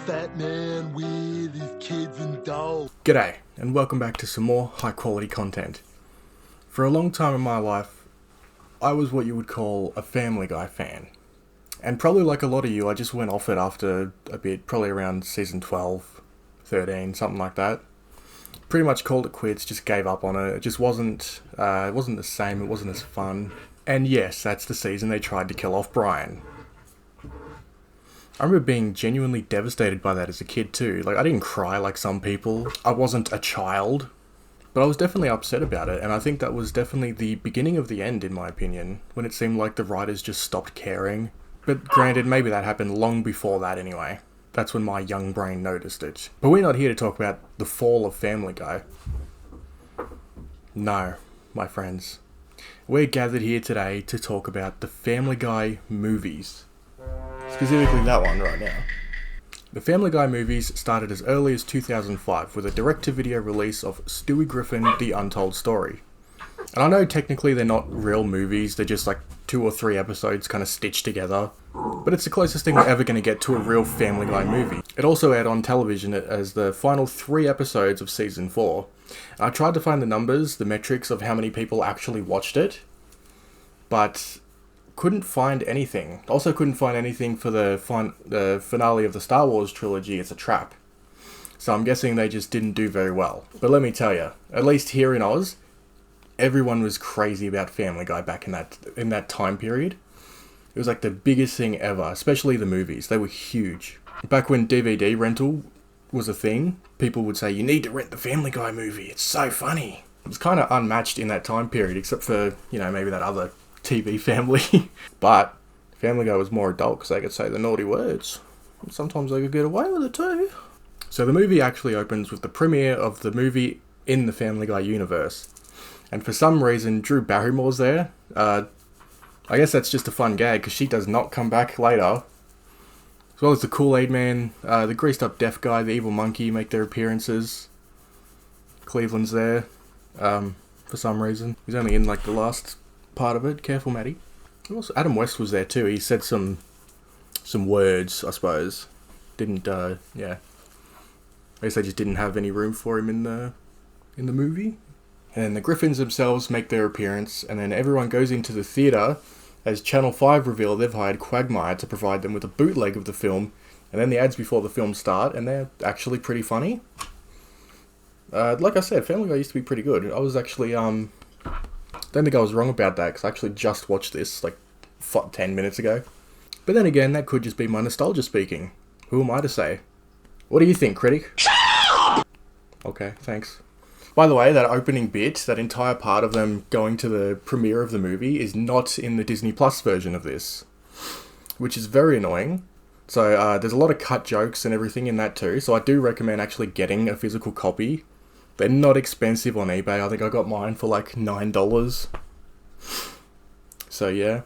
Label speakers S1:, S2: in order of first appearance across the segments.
S1: fat man with his kids and dogs.
S2: G'day, and welcome back to some more high quality content. For a long time in my life, I was what you would call a Family Guy fan. And probably like a lot of you, I just went off it after a bit, probably around season 12, 13, something like that. Pretty much called it quits, just gave up on it. It just wasn't the same, it wasn't as fun. And yes, that's the season they tried to kill off Brian. I remember being genuinely devastated by that as a kid too. Like, I didn't cry like some people. I wasn't a child. But I was definitely upset about it, and I think that was definitely the beginning of the end, in my opinion, when it seemed like the writers just stopped caring. But granted, maybe that happened long before that anyway. That's when my young brain noticed it. But we're not here to talk about the fall of Family Guy. No, my friends. We're gathered here today to talk about the Family Guy movies. Specifically that one right now. The Family Guy movies started as early as 2005 with a direct-to-video release of Stewie Griffin, The Untold Story. And I know technically they're not real movies, they're just like 2 or 3 episodes kind of stitched together. But it's the closest thing we're ever going to get to a real Family Guy movie. It also aired on television as the final 3 episodes of season 4. And I tried to find the numbers, the metrics of how many people actually watched it, but couldn't find anything. Also couldn't find anything for the finale of the Star Wars trilogy, It's a Trap. So I'm guessing they just didn't do very well. But let me tell you, at least here in Oz, everyone was crazy about Family Guy back in that time period. It was like the biggest thing ever, especially the movies. They were huge. Back when DVD rental was a thing, people would say, you need to rent the Family Guy movie, it's so funny. It was kind of unmatched in that time period, except for, maybe that other TV family. But Family Guy was more adult because they could say the naughty words. And sometimes they could get away with it too. So the movie actually opens with the premiere of the movie in the Family Guy universe. And for some reason, Drew Barrymore's there. I guess that's just a fun gag because she does not come back later. As well as the Kool-Aid Man, the greased up deaf guy, the evil monkey make their appearances. Cleveland's there for some reason. He's only in like the last part of it. Careful, Maddie. Also, Adam West was there too. He said some words, I suppose. Didn't I guess they just didn't have any room for him in the movie. And the Griffins themselves make their appearance, and then everyone goes into the theatre as Channel 5 reveal they've hired Quagmire to provide them with a bootleg of the film, and then the ads before the film start, and they're actually pretty funny. Like I said, Family Guy used to be pretty good. I was actually, don't think I was wrong about that, because I actually just watched this, 10 minutes ago. But then again, that could just be my nostalgia speaking. Who am I to say? What do you think, critic? Okay, thanks. By the way, that opening bit, that entire part of them going to the premiere of the movie is not in the Disney Plus version of this, which is very annoying. So there's a lot of cut jokes and everything in that too, so I do recommend actually getting a physical copy. They're not expensive on eBay. I think I got mine for like $9. So yeah,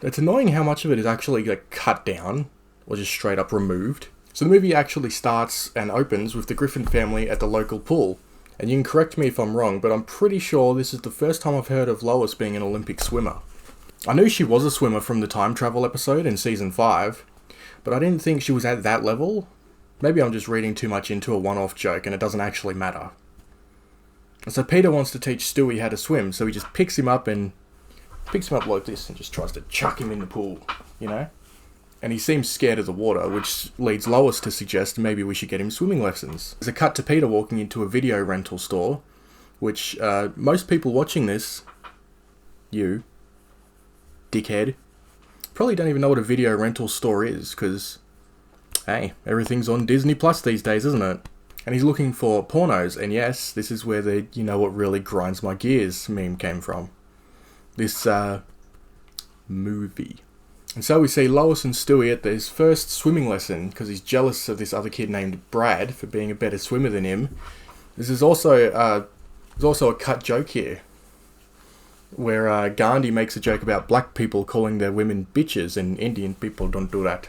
S2: it's annoying how much of it is actually cut down or just straight up removed. So the movie actually starts and opens with the Griffin family at the local pool. And you can correct me if I'm wrong, but I'm pretty sure this is the first time I've heard of Lois being an Olympic swimmer. I knew she was a swimmer from the time travel episode in season 5, but I didn't think she was at that level. Maybe I'm just reading too much into a one-off joke and it doesn't actually matter. So Peter wants to teach Stewie how to swim, so he just picks him up like this and just tries to chuck him in the pool, And he seems scared of the water, which leads Lois to suggest maybe we should get him swimming lessons. There's a cut to Peter walking into a video rental store, which most people watching this, you, dickhead, probably don't even know what a video rental store is, because, hey, everything's on Disney Plus these days, isn't it? And he's looking for pornos, and yes, this is where the what really grinds my gears meme came from. This movie. And so we see Lois and Stewie at his first swimming lesson because he's jealous of this other kid named Brad for being a better swimmer than him. There's also a cut joke here where Gandhi makes a joke about black people calling their women bitches and Indian people don't do that.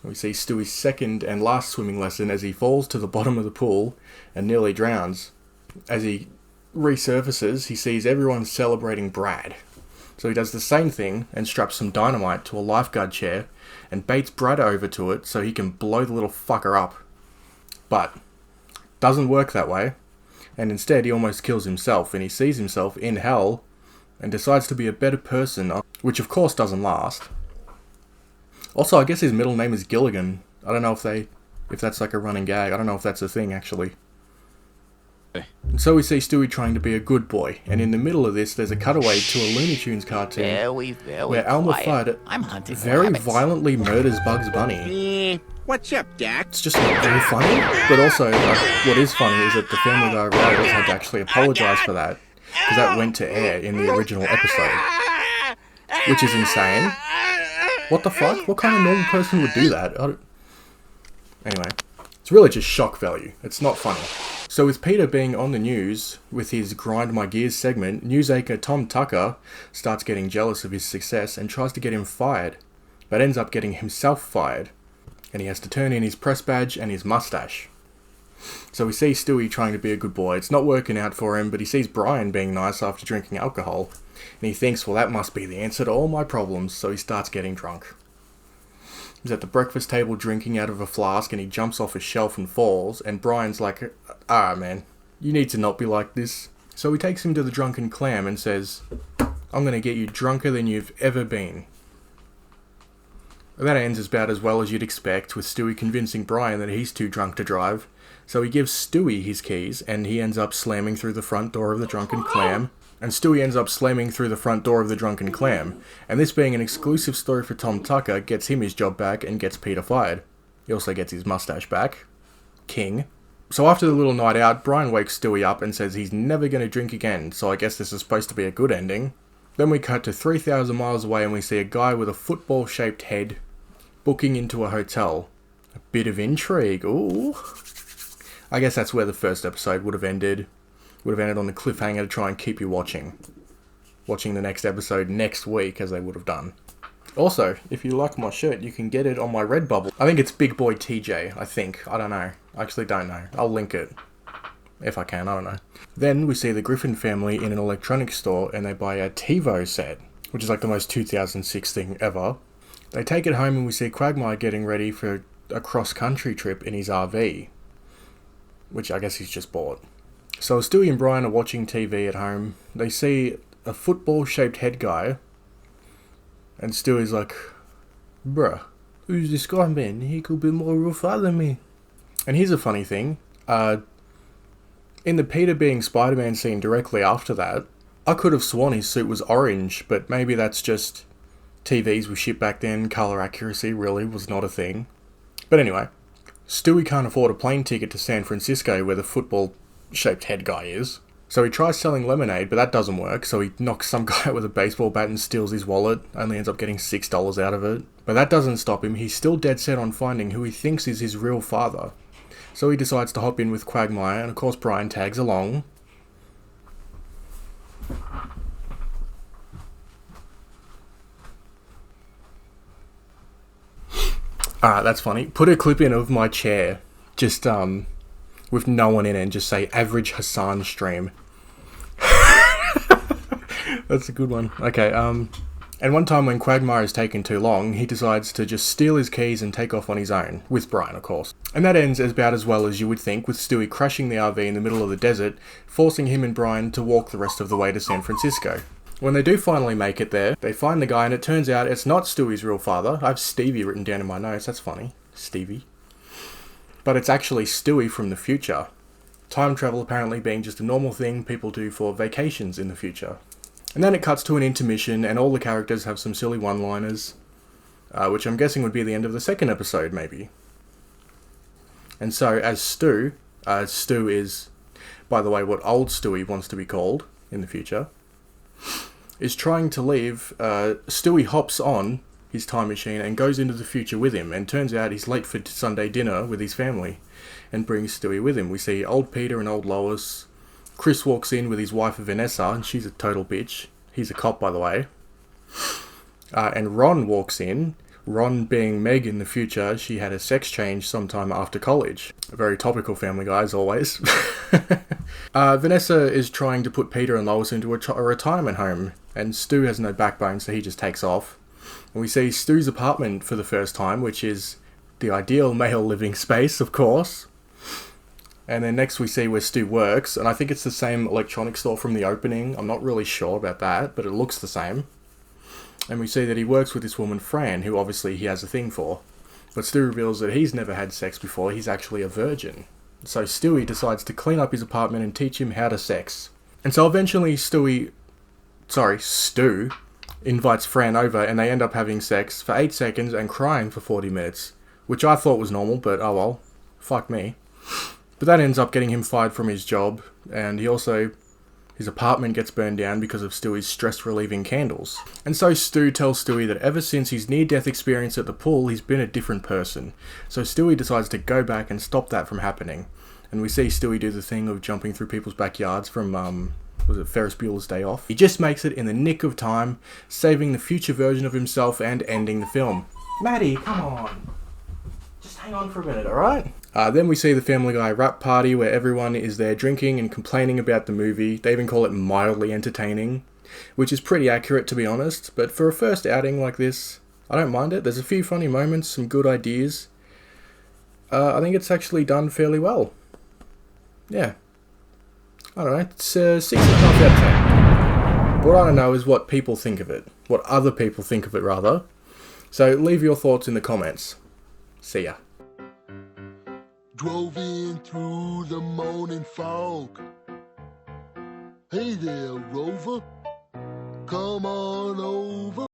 S2: We see Stewie's second and last swimming lesson as he falls to the bottom of the pool and nearly drowns. As he resurfaces, he sees everyone celebrating Brad. So he does the same thing and straps some dynamite to a lifeguard chair and baits Brad over to it so he can blow the little fucker up. But doesn't work that way, and instead he almost kills himself, and he sees himself in hell and decides to be a better person, which of course doesn't last. Also, I guess his middle name is Gilligan. I don't know if that's like a running gag. I don't know if that's a thing, actually. And so we see Stewie trying to be a good boy, and in the middle of this, there's a cutaway to a Looney Tunes cartoon where Elmer Fudd very violently murders Bugs Bunny.
S3: What's up, Doc?
S2: It's just not very funny, but also what is funny is that the Family Guy writers had to actually apologise for that, because that went to air in the original episode, which is insane. What the fuck? What kind of normal person would do that? Anyway, it's really just shock value. It's not funny. So with Peter being on the news with his Grind My Gears segment, newsacre Tom Tucker starts getting jealous of his success and tries to get him fired, but ends up getting himself fired, and he has to turn in his press badge and his mustache. So we see Stewie trying to be a good boy. It's not working out for him, but he sees Brian being nice after drinking alcohol, and he thinks, well, that must be the answer to all my problems, so he starts getting drunk. He's at the breakfast table drinking out of a flask, and he jumps off a shelf and falls, and Brian's like, man, you need to not be like this. So he takes him to the Drunken Clam and says, I'm gonna get you drunker than you've ever been. That ends about as well as you'd expect, with Stewie convincing Brian that he's too drunk to drive. So he gives Stewie his keys, and he ends up slamming through the front door of the Drunken Clam. And Stewie ends up slamming through the front door of the Drunken Clam. And this being an exclusive story for Tom Tucker gets him his job back and gets Peter fired. He also gets his mustache back. King. So after the little night out, Brian wakes Stewie up and says he's never going to drink again, so I guess this is supposed to be a good ending. Then we cut to 3,000 miles away and we see a guy with a football-shaped head booking into a hotel. A bit of intrigue, ooh. I guess that's where the first episode would have ended. Would have ended on the cliffhanger to try and keep you watching. Watching the next episode next week, as they would have done. Also, if you like my shirt, you can get it on my Redbubble. I think it's Big Boy TJ, I think. I don't know. I actually don't know. I'll link it. If I can, I don't know. Then we see the Griffin family in an electronics store and they buy a TiVo set, which is like the most 2006 thing ever. They take it home and we see Quagmire getting ready for a cross-country trip in his RV, which I guess he's just bought. So Stewie and Brian are watching TV at home. They see a football-shaped head guy, and Stewie's like, bruh, who's this guy, man? He could be more real far than me. And here's a funny thing. In the Peter being Spider-Man scene directly after that, I could have sworn his suit was orange, but maybe that's just TVs were shit back then. Colour accuracy really was not a thing. But anyway, Stewie can't afford a plane ticket to San Francisco where the football-shaped head guy is. So he tries selling lemonade, but that doesn't work, so he knocks some guy with a baseball bat and steals his wallet, only ends up getting $6 out of it. But that doesn't stop him, he's still dead set on finding who he thinks is his real father. So he decides to hop in with Quagmire, and of course Brian tags along. Alright, that's funny. Put a clip in of my chair, just with no one in it, and just say average Hassan stream. That's a good one. Okay, and one time when Quagmire is taking too long, he decides to just steal his keys and take off on his own, with Brian of course. And that ends about as well as you would think, with Stewie crashing the RV in the middle of the desert, forcing him and Brian to walk the rest of the way to San Francisco. When they do finally make it there, they find the guy and it turns out it's not Stewie's real father. I have Stevie written down in my notes, that's funny. Stevie. But it's actually Stewie from the future. Time travel apparently being just a normal thing people do for vacations in the future. And then it cuts to an intermission and all the characters have some silly one-liners, which I'm guessing would be the end of the second episode, maybe. And so, as Stu is, by the way, what old Stewie wants to be called in the future, is trying to leave, Stewie hops on his time machine and goes into the future with him, and turns out he's late for Sunday dinner with his family, and brings Stewie with him. We see old Peter and old Lois. Chris walks in with his wife Vanessa, and she's a total bitch. He's a cop, by the way. And Ron walks in Ron being Meg in the future, she had a sex change sometime after college. A very topical Family Guy, as always. Vanessa is trying to put Peter and Lois into a retirement home, and Stu has no backbone, so he just takes off. And we see Stu's apartment for the first time, which is the ideal male living space, of course. And then next we see where Stu works, and I think it's the same electronics store from the opening. I'm not really sure about that, but it looks the same. And we see that he works with this woman, Fran, who obviously he has a thing for. But Stu reveals that he's never had sex before, he's actually a virgin. So Stewie decides to clean up his apartment and teach him how to sex. And so eventually Stu invites Fran over, and they end up having sex for 8 seconds and crying for 40 minutes. Which I thought was normal, but oh well. Fuck me. But that ends up getting him fired from his job, and his apartment gets burned down because of Stewie's stress-relieving candles. And so Stu tells Stewie that ever since his near-death experience at the pool, he's been a different person. So Stewie decides to go back and stop that from happening. And we see Stewie do the thing of jumping through people's backyards from, was it Ferris Bueller's Day Off? He just makes it in the nick of time, saving the future version of himself and ending the film. Maddie, come on. Just hang on for a minute, alright? Then we see the Family Guy wrap party where everyone is there drinking and complaining about the movie. They even call it mildly entertaining, which is pretty accurate to be honest, but for a first outing like this, I don't mind it. There's a few funny moments, some good ideas. I think it's actually done fairly well. Yeah. I don't know, it's 6.5 out of 10. What I want to know is what people think of it. What other people think of it, rather. So leave your thoughts in the comments. See ya.
S1: Drove in through the morning fog. Hey there, Rover. Come on over.